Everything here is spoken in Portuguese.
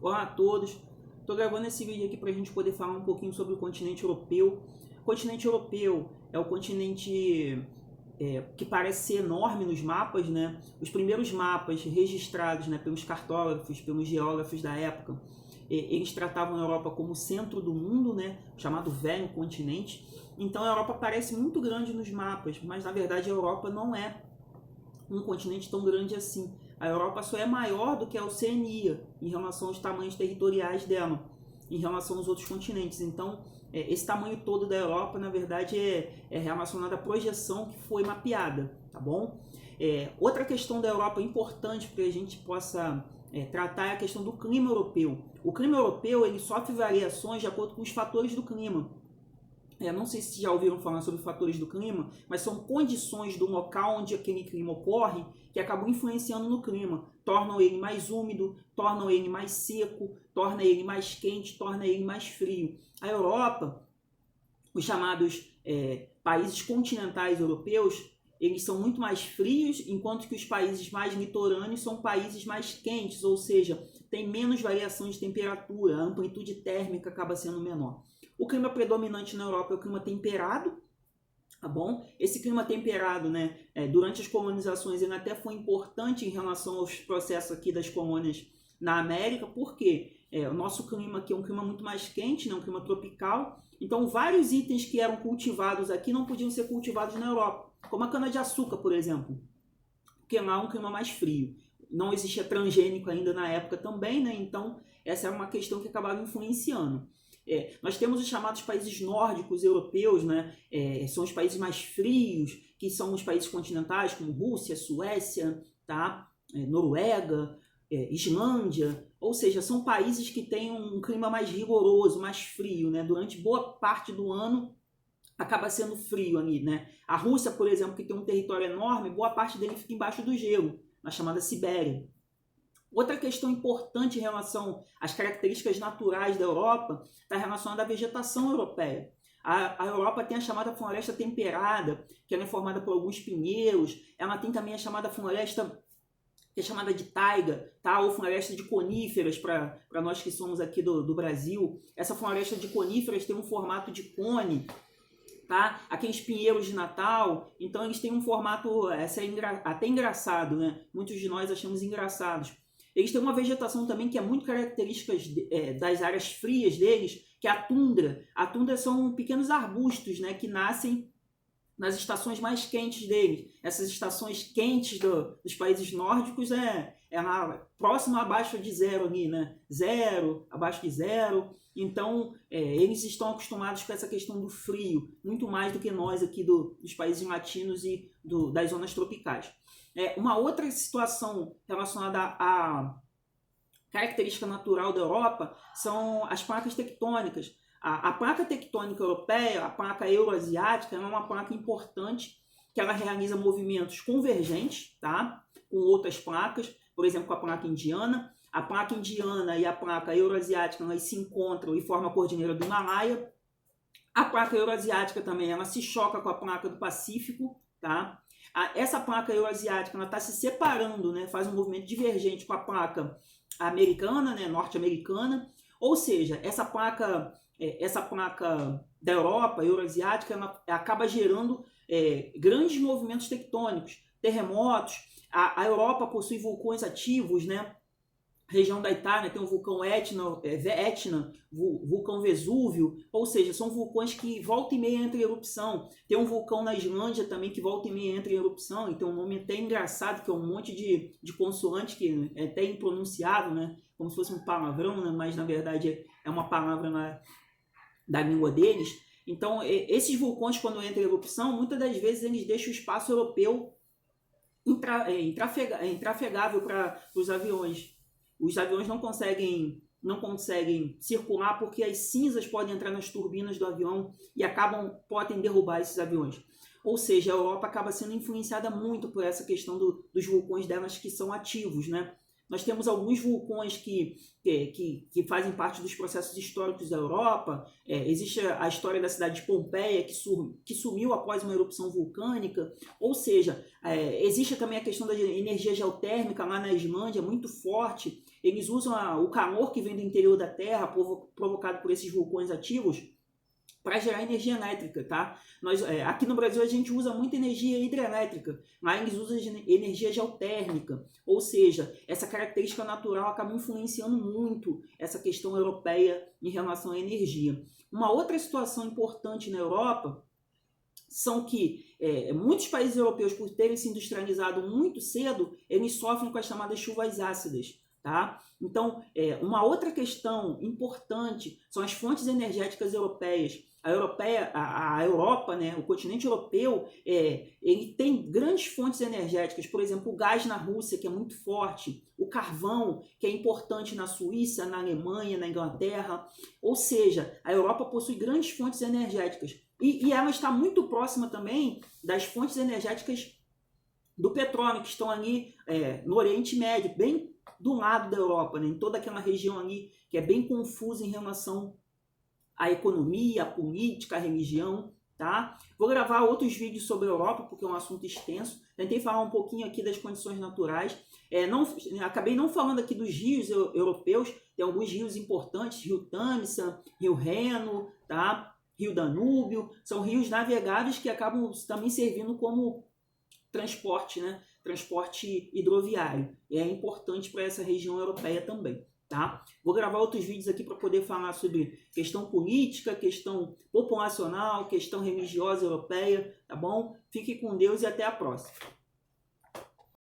Olá a todos, estou gravando esse vídeo aqui para a gente poder falar um pouquinho sobre o continente europeu. O continente europeu é o continente que parece ser enorme nos mapas, né? Os primeiros mapas registrados, né, pelos cartógrafos, pelos geógrafos da época, eles tratavam a Europa como o centro do mundo, né, chamado Velho Continente. Então a Europa parece muito grande nos mapas, mas na verdade a Europa não é um continente tão grande assim. A Europa só é maior do que a Oceania em relação aos tamanhos territoriais dela, em relação aos outros continentes. Então, esse tamanho todo da Europa, na verdade, é relacionado à projeção que foi mapeada, tá bom? Outra questão da Europa importante para a gente possa tratar é a questão do clima europeu. O clima europeu ele sofre variações de acordo com os fatores do clima. Não sei se já ouviram falar sobre fatores do clima, mas são condições do local onde aquele clima ocorre que acabam influenciando no clima. Tornam ele mais úmido, tornam ele mais seco, tornam ele mais quente, tornam ele mais frio. A Europa, os chamados países continentais europeus, eles são muito mais frios, enquanto que os países mais litorâneos são países mais quentes, ou seja, tem menos variação de temperatura, a amplitude térmica acaba sendo menor. O clima predominante na Europa é o clima temperado, tá bom? Esse clima temperado, né, durante as colonizações, ele até foi importante em relação aos processos aqui das colônias na América, porque o nosso clima aqui é um clima muito mais quente, né, um clima tropical, então vários itens que eram cultivados aqui não podiam ser cultivados na Europa, como a cana-de-açúcar, por exemplo, porque lá é um clima mais frio. Não existia transgênico ainda na época também, né, então essa é uma questão que acabava influenciando. Nós temos os chamados países nórdicos europeus, né? São os países mais frios, que são os países continentais, como Rússia, Suécia, tá? Noruega, Islândia, ou seja, são países que têm um clima mais rigoroso, mais frio, né? Durante boa parte do ano acaba sendo frio ali, né? A Rússia, por exemplo, que tem um território enorme, boa parte dele fica embaixo do gelo, na chamada Sibéria. Outra questão importante em relação às características naturais da Europa está relacionada à vegetação europeia. A Europa tem a chamada floresta temperada, que ela é formada por alguns pinheiros. Ela tem também a chamada floresta, que é chamada de taiga, tá? Ou floresta de coníferas, para nós que somos aqui do Brasil. Essa floresta de coníferas tem um formato de cone, tá? Aqueles pinheiros de Natal, então eles têm um formato até engraçado, né? Muitos de nós achamos engraçados. Eles têm uma vegetação também que é muito característica das áreas frias deles, que é a tundra. A tundra são pequenos arbustos, né, que nascem nas estações mais quentes deles. Essas estações quentes dos países nórdicos é próximo abaixo de zero ali, né? Zero, abaixo de zero. Então, eles estão acostumados com essa questão do frio, muito mais do que nós aqui dos países latinos e das zonas tropicais. Uma outra situação relacionada à característica natural da Europa são as placas tectônicas. A placa tectônica europeia, a placa euroasiática, é uma placa importante que ela realiza movimentos convergentes, tá? Com outras placas, por exemplo, com a placa indiana. A placa indiana e a placa euroasiática elas se encontram e formam a cordilheira do Himalaia. A placa euroasiática também ela se choca com a placa do Pacífico, tá? Essa placa euroasiática está se separando, né, faz um movimento divergente com a placa americana, né, norte-americana, ou seja, essa placa da Europa, euroasiática, ela acaba gerando grandes movimentos tectônicos, terremotos. A Europa possui vulcões ativos, né? Região da Itália tem o vulcão Etna, vulcão Vesúvio, ou seja, são vulcões que volta e meia entram em erupção. Tem um vulcão na Islândia também que volta e meia entra em erupção, e tem um nome até engraçado, que é um monte de consoante que é até impronunciável, né? Como se fosse um palavrão, né? Mas na verdade é uma palavra da língua deles. Então, esses vulcões, quando entram em erupção, muitas das vezes eles deixam o espaço europeu intrafegável para os aviões. Os aviões não conseguem circular porque as cinzas podem entrar nas turbinas do avião e podem derrubar esses aviões. Ou seja, a Europa acaba sendo influenciada muito por essa questão dos vulcões delas que são ativos, né? nós temos alguns vulcões que fazem parte dos processos históricos da Europa. Existe a história da cidade de Pompeia, que sumiu após uma erupção vulcânica, ou seja, existe também a questão da energia geotérmica lá na Islândia, muito forte. Eles usam o calor que vem do interior da Terra, provocado por esses vulcões ativos, para gerar energia elétrica, tá? Aqui no Brasil a gente usa muita energia hidrelétrica, lá eles usam energia geotérmica, ou seja, essa característica natural acaba influenciando muito essa questão europeia em relação à energia. Uma outra situação importante na Europa são que muitos países europeus, por terem se industrializado muito cedo, eles sofrem com as chamadas chuvas ácidas. Tá? Então, uma outra questão importante são as fontes energéticas europeias. A Europa, né, o continente europeu, ele tem grandes fontes energéticas, por exemplo, o gás na Rússia, que é muito forte, o carvão, que é importante na Suíça, na Alemanha, na Inglaterra. Ou seja, a Europa possui grandes fontes energéticas. E ela está muito próxima também das fontes energéticas do petróleo, que estão ali no Oriente Médio, bem do lado da Europa, né? Em toda aquela região ali que é bem confusa em relação à economia, à política, à religião, tá? Vou gravar outros vídeos sobre a Europa, porque é um assunto extenso. Tentei falar um pouquinho aqui das condições naturais. Acabei não falando aqui dos rios europeus, tem alguns rios importantes, Rio Tâmisa, Rio Reno, tá? Rio Danúbio, são rios navegáveis que acabam também servindo como transporte, né? Transporte hidroviário. É importante para essa região europeia também. Tá? Vou gravar outros vídeos aqui para poder falar sobre questão política, questão populacional, questão religiosa europeia, tá bom? Fique com Deus e até a próxima.